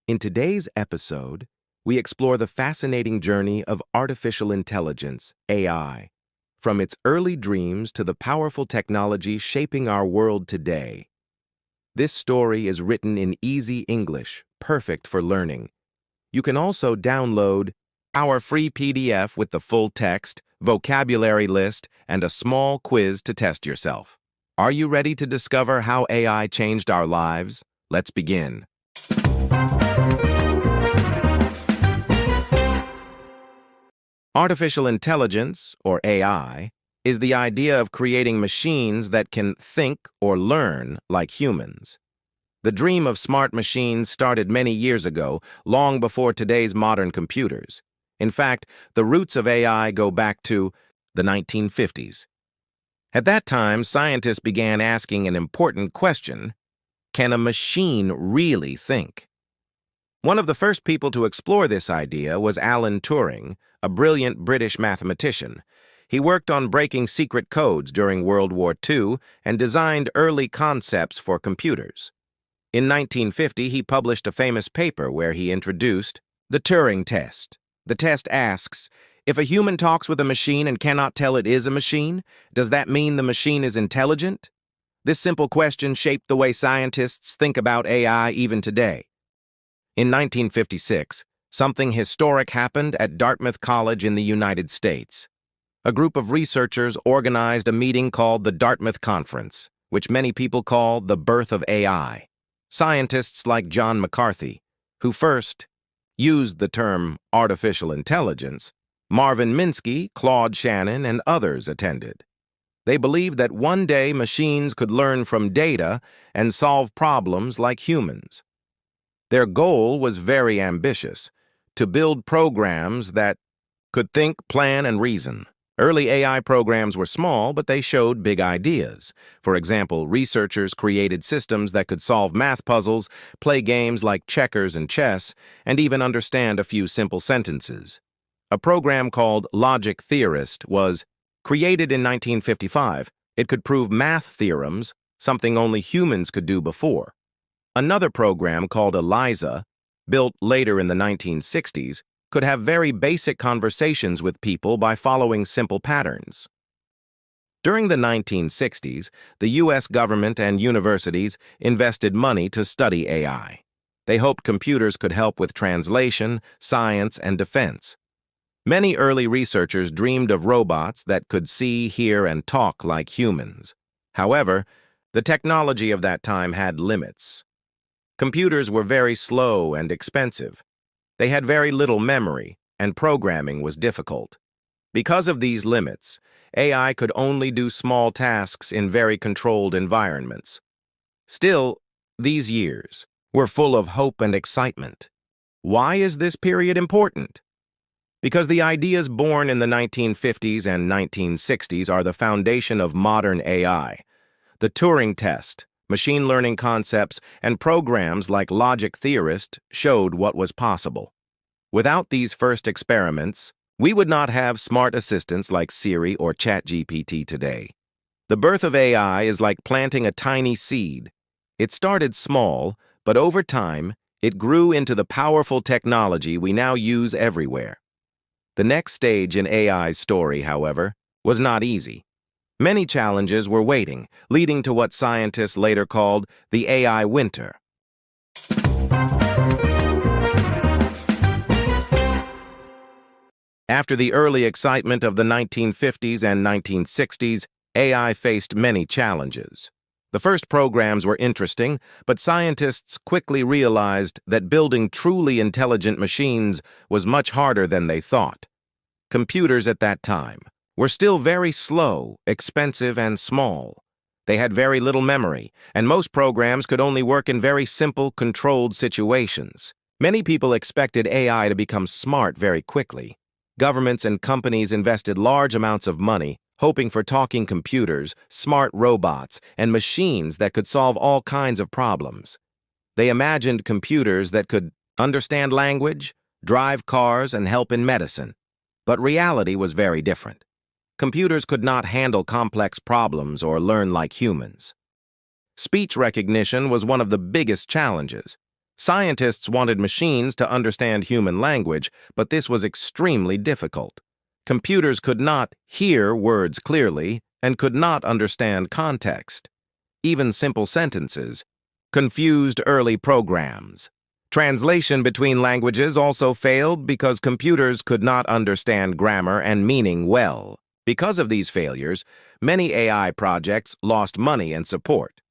In today's episode, we explore the fascinating journey of artificial intelligence, AI, from its early dreams to the powerful technology shaping our world today. This story is written in easy English, perfect for learning. You can also download our free PDF with the full text, vocabulary list, and a small quiz to test yourself. Are you ready to discover how AI changed our lives? Let's begin. Artificial intelligence, or AI, is the idea of creating machines that can think or learn like humans. The dream of smart machines started many years ago, long before today's modern computers. In fact, the roots of AI go back to the 1950s. At that time, scientists began asking an important question: can a machine really think? One of the first people to explore this idea was Alan Turing, a brilliant British mathematician. He worked on breaking secret codes during World War II and designed early concepts for computers. In 1950, he published a famous paper where he introduced the Turing test. The test asks, if a human talks with a machine and cannot tell it is a machine, does that mean the machine is intelligent? This simple question shaped the way scientists think about AI even today. In 1956, something historic happened at Dartmouth College in the United States. A group of researchers organized a meeting called the Dartmouth Conference, which many people call the birth of AI. Scientists like John McCarthy, who first used the term artificial intelligence, Marvin Minsky, Claude Shannon, and others attended. They believed that one day machines could learn from data and solve problems like humans. Their goal was very ambitious: to build programs that could think, plan, and reason. Early AI programs were small, but they showed big ideas. For example, researchers created systems that could solve math puzzles, play games like checkers and chess, and even understand a few simple sentences. A program called Logic Theorist was created in 1955. It could prove math theorems, something only humans could do before. Another program called ELIZA, built later in the 1960s, could have very basic conversations with people by following simple patterns. During the 1960s, the U.S. government and universities invested money to study AI. They hoped computers could help with translation, science, and defense. Many early researchers dreamed of robots that could see, hear, and talk like humans. However, the technology of that time had limits. Computers were very slow and expensive. They had very little memory, and programming was difficult. Because of these limits, AI could only do small tasks in very controlled environments. Still, these years were full of hope and excitement. Why is this period important? Because the ideas born in the 1950s and 1960s are the foundation of modern AI. The Turing test, machine learning concepts, and programs like Logic Theorist showed what was possible. Without these first experiments, we would not have smart assistants like Siri or ChatGPT today. The birth of AI is like planting a tiny seed. It started small, but over time, it grew into the powerful technology we now use everywhere. The next stage in AI's story, however, was not easy. Many challenges were waiting, leading to what scientists later called the AI winter. After the early excitement of the 1950s and 1960s, AI faced many challenges. The first programs were interesting, but scientists quickly realized that building truly intelligent machines was much harder than they thought. Computers at that time were still very slow, expensive, and small. They had very little memory, and most programs could only work in very simple, controlled situations. Many people expected AI to become smart very quickly. Governments and companies invested large amounts of money, hoping for talking computers, smart robots, and machines that could solve all kinds of problems. They imagined computers that could understand language, drive cars, and help in medicine. But reality was very different. Computers could not handle complex problems or learn like humans. Speech recognition was one of the biggest challenges. Scientists wanted machines to understand human language, but this was extremely difficult. Computers could not hear words clearly and could not understand context. Even simple sentences confused early programs. Translation between languages also failed because computers could not understand grammar and meaning well. Because of these failures, many AI projects lost money and support.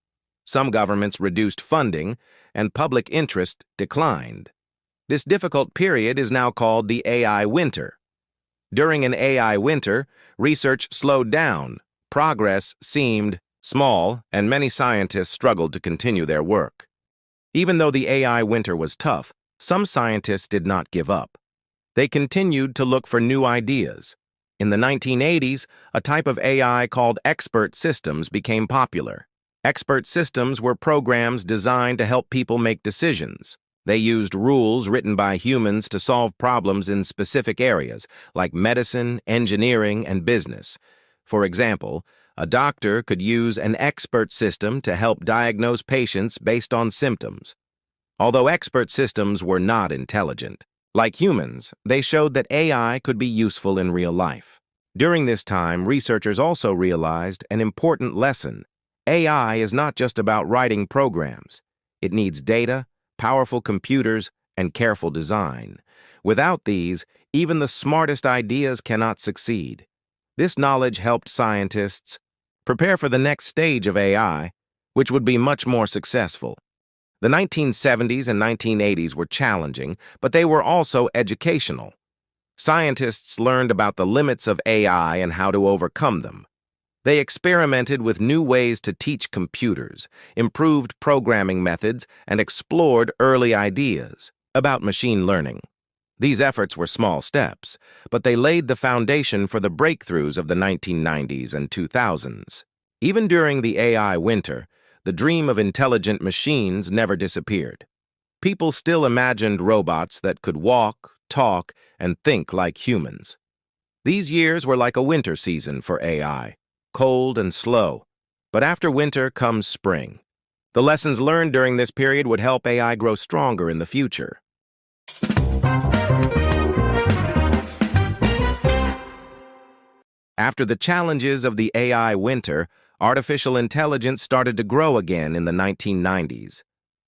Some governments reduced funding, and public interest declined. This difficult period is now called the AI winter. During an AI winter, research slowed down, progress seemed small, and many scientists struggled to continue their work. Even though the AI winter was tough, some scientists did not give up. They continued to look for new ideas. In the 1980s, a type of AI called expert systems became popular. Expert systems were programs designed to help people make decisions. They used rules written by humans to solve problems in specific areas, like medicine, engineering, and business. For example, a doctor could use an expert system to help diagnose patients based on symptoms. Although expert systems were not intelligent, like humans, they showed that AI could be useful in real life. During this time, researchers also realized an important lesson. AI is not just about writing programs. It needs data, powerful computers, and careful design. Without these, even the smartest ideas cannot succeed. This knowledge helped scientists prepare for the next stage of AI, which would be much more successful. The 1970s and 1980s were challenging, but they were also educational. Scientists learned about the limits of AI and how to overcome them. They experimented with new ways to teach computers, improved programming methods, and explored early ideas about machine learning. These efforts were small steps, but they laid the foundation for the breakthroughs of the 1990s and 2000s. Even during the AI winter, the dream of intelligent machines never disappeared. People still imagined robots that could walk, talk, and think like humans. These years were like a winter season for AI, cold and slow. But after winter comes spring. The lessons learned during this period would help AI grow stronger in the future. After the challenges of the AI winter, artificial intelligence started to grow again in the 1990s.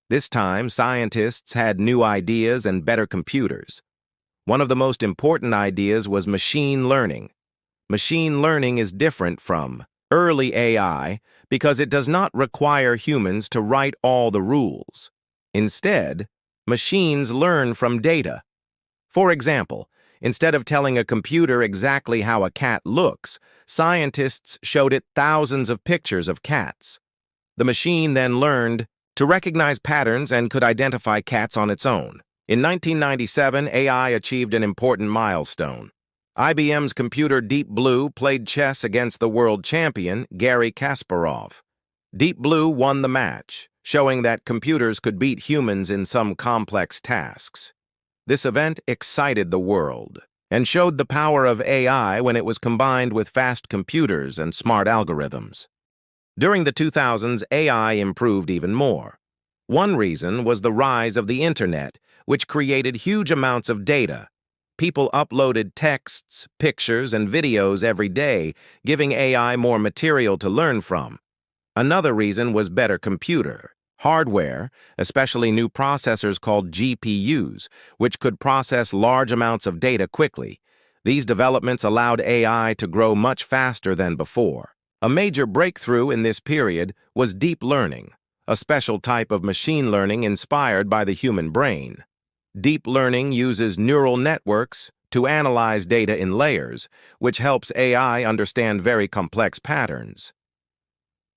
This time, scientists had new ideas and better computers. One of the most important ideas was machine learning. Machine learning is different from early AI because it does not require humans to write all the rules. Instead, machines learn from data. For example, instead of telling a computer exactly how a cat looks, scientists showed it thousands of pictures of cats. The machine then learned to recognize patterns and could identify cats on its own. In 1997, AI achieved an important milestone. IBM's computer Deep Blue played chess against the world champion, Garry Kasparov. Deep Blue won the match, showing that computers could beat humans in some complex tasks. This event excited the world and showed the power of AI when it was combined with fast computers and smart algorithms. During the 2000s, AI improved even more. One reason was the rise of the Internet, which created huge amounts of data. People uploaded texts, pictures, and videos every day, giving AI more material to learn from. Another reason was better computer hardware, especially new processors called GPUs, which could process large amounts of data quickly. These developments allowed AI to grow much faster than before. A major breakthrough in this period was deep learning, a special type of machine learning inspired by the human brain. Deep learning uses neural networks to analyze data in layers, which helps AI understand very complex patterns.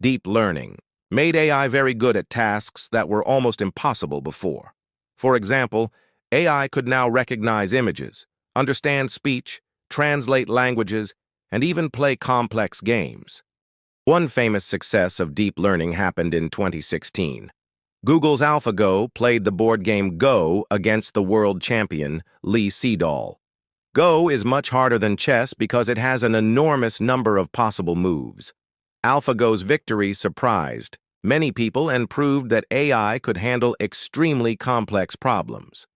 Deep learning made AI very good at tasks that were almost impossible before. For example, AI could now recognize images, understand speech, translate languages, and even play complex games. One famous success of deep learning happened in 2016. Google's AlphaGo played the board game Go against the world champion, Lee Sedol. Go is much harder than chess because it has an enormous number of possible moves. AlphaGo's victory surprised many people and proved that AI could handle extremely complex problems.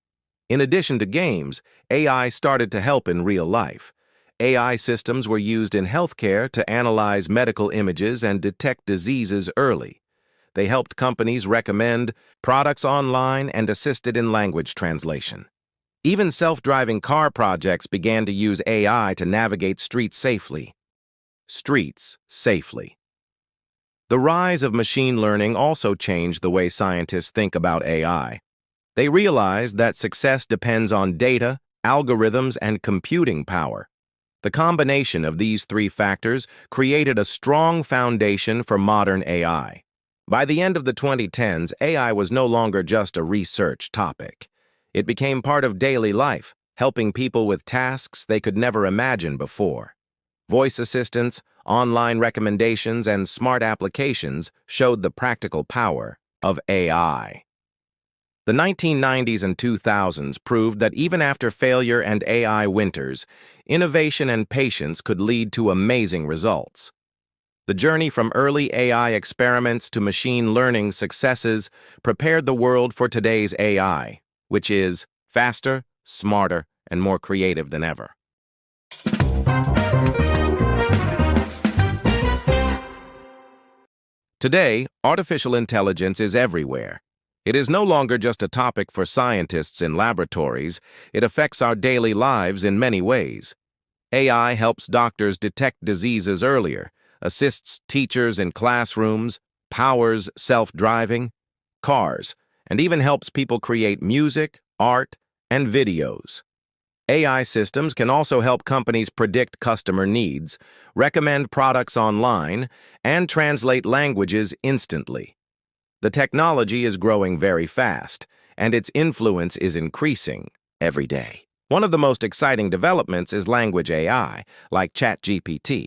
In addition to games, AI started to help in real life. AI systems were used in healthcare to analyze medical images and detect diseases early. They helped companies recommend products online and assisted in language translation. Even self-driving car projects began to use AI to navigate streets safely. Streets safely. The rise of machine learning also changed the way scientists think about AI. They realized that success depends on data, algorithms, and computing power. The combination of these three factors created a strong foundation for modern AI. By the end of the 2010s, AI was no longer just a research topic. It became part of daily life, helping people with tasks they could never imagine before. Voice assistants, online recommendations, and smart applications showed the practical power of AI. The 1990s and 2000s proved that even after failure and AI winters, innovation and patience could lead to amazing results. The journey from early AI experiments to machine learning successes prepared the world for today's AI, which is faster, smarter, and more creative than ever. Today, artificial intelligence is everywhere. It is no longer just a topic for scientists in laboratories. It affects our daily lives in many ways. AI helps doctors detect diseases earlier, assists teachers in classrooms, powers self-driving cars, and even helps people create music, art, and videos. AI systems can also help companies predict customer needs, recommend products online, and translate languages instantly. The technology is growing very fast, and its influence is increasing every day. One of the most exciting developments is language AI, like ChatGPT.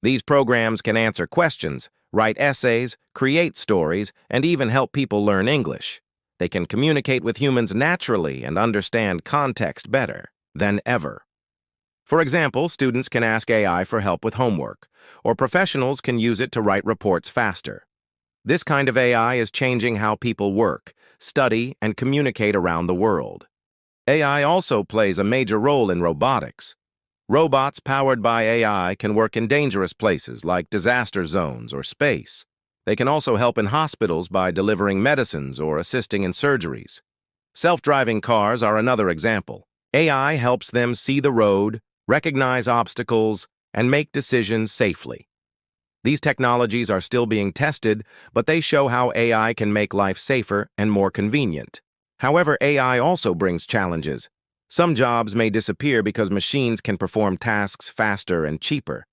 These programs can answer questions, write essays, create stories, and even help people learn English. They can communicate with humans naturally and understand context better than ever. For example, students can ask AI for help with homework, or professionals can use it to write reports faster. This kind of AI is changing how people work, study, and communicate around the world. AI also plays a major role in robotics. Robots powered by AI can work in dangerous places like disaster zones or space. They can also help in hospitals by delivering medicines or assisting in surgeries. Self-driving cars are another example. AI helps them see the road, recognize obstacles, and make decisions safely. These technologies are still being tested, but they show how AI can make life safer and more convenient. However, AI also brings challenges. Some jobs may disappear because machines can perform tasks faster and cheaper.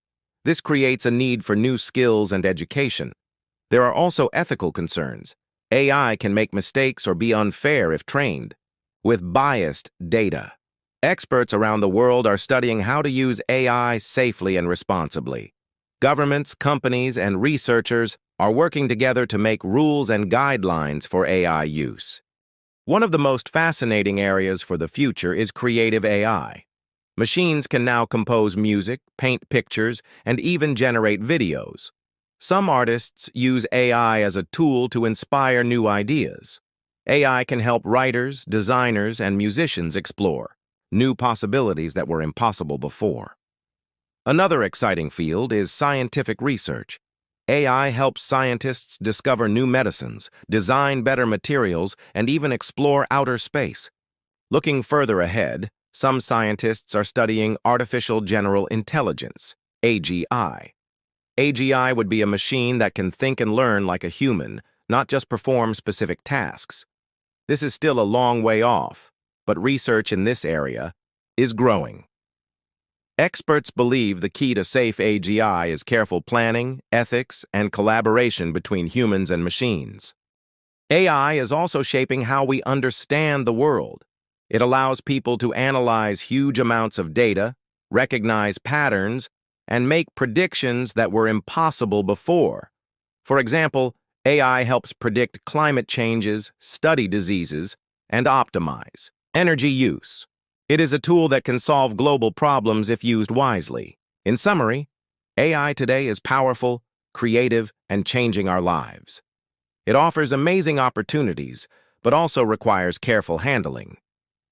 This creates a need for new skills and education. There are also ethical concerns. AI can make mistakes or be unfair if trained with biased data. Experts around the world are studying how to use AI safely and responsibly. Governments, companies, and researchers are working together to make rules and guidelines for AI use. One of the most fascinating areas for the future is creative AI. Machines can now compose music, paint pictures, and even generate videos. Some artists use AI as a tool to inspire new ideas. AI can help writers, designers, and musicians explore new possibilities that were impossible before. Another exciting field is scientific research. AI helps scientists discover new medicines, design better materials, and even explore outer space. Looking further ahead, some scientists are studying artificial general intelligence, AGI. AGI would be a machine that can think and learn like a human, not just perform specific tasks. This is still a long way off, but research in this area is growing. Experts believe the key to safe AGI is careful planning, ethics, and collaboration between humans and machines. AI is also shaping how we understand the world. It allows people to analyze huge amounts of data, recognize patterns, and make predictions that were impossible before. For example, AI helps predict climate changes, study diseases, and optimize energy use. It is a tool that can solve global problems if used wisely. In summary, AI today is powerful, creative, and changing our lives. It offers amazing opportunities, but also requires careful handling.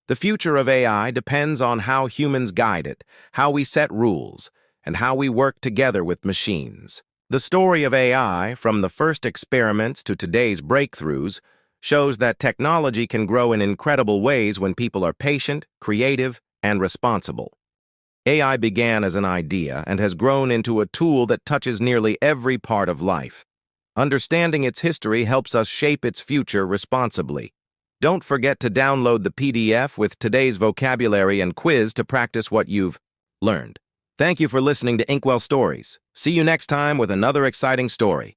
The future of AI depends on how humans guide it, how we set rules, and how we work together with machines. The story of AI, from the first experiments to today's breakthroughs, shows that technology can grow in incredible ways when people are patient, creative, and responsible. AI began as an idea and has grown into a tool that touches nearly every part of life. Understanding its history helps us shape its future responsibly. Don't forget to download the PDF with today's vocabulary and quiz to practice what you've learned. Thank you for listening to Inkwell Stories. See you next time with another exciting story.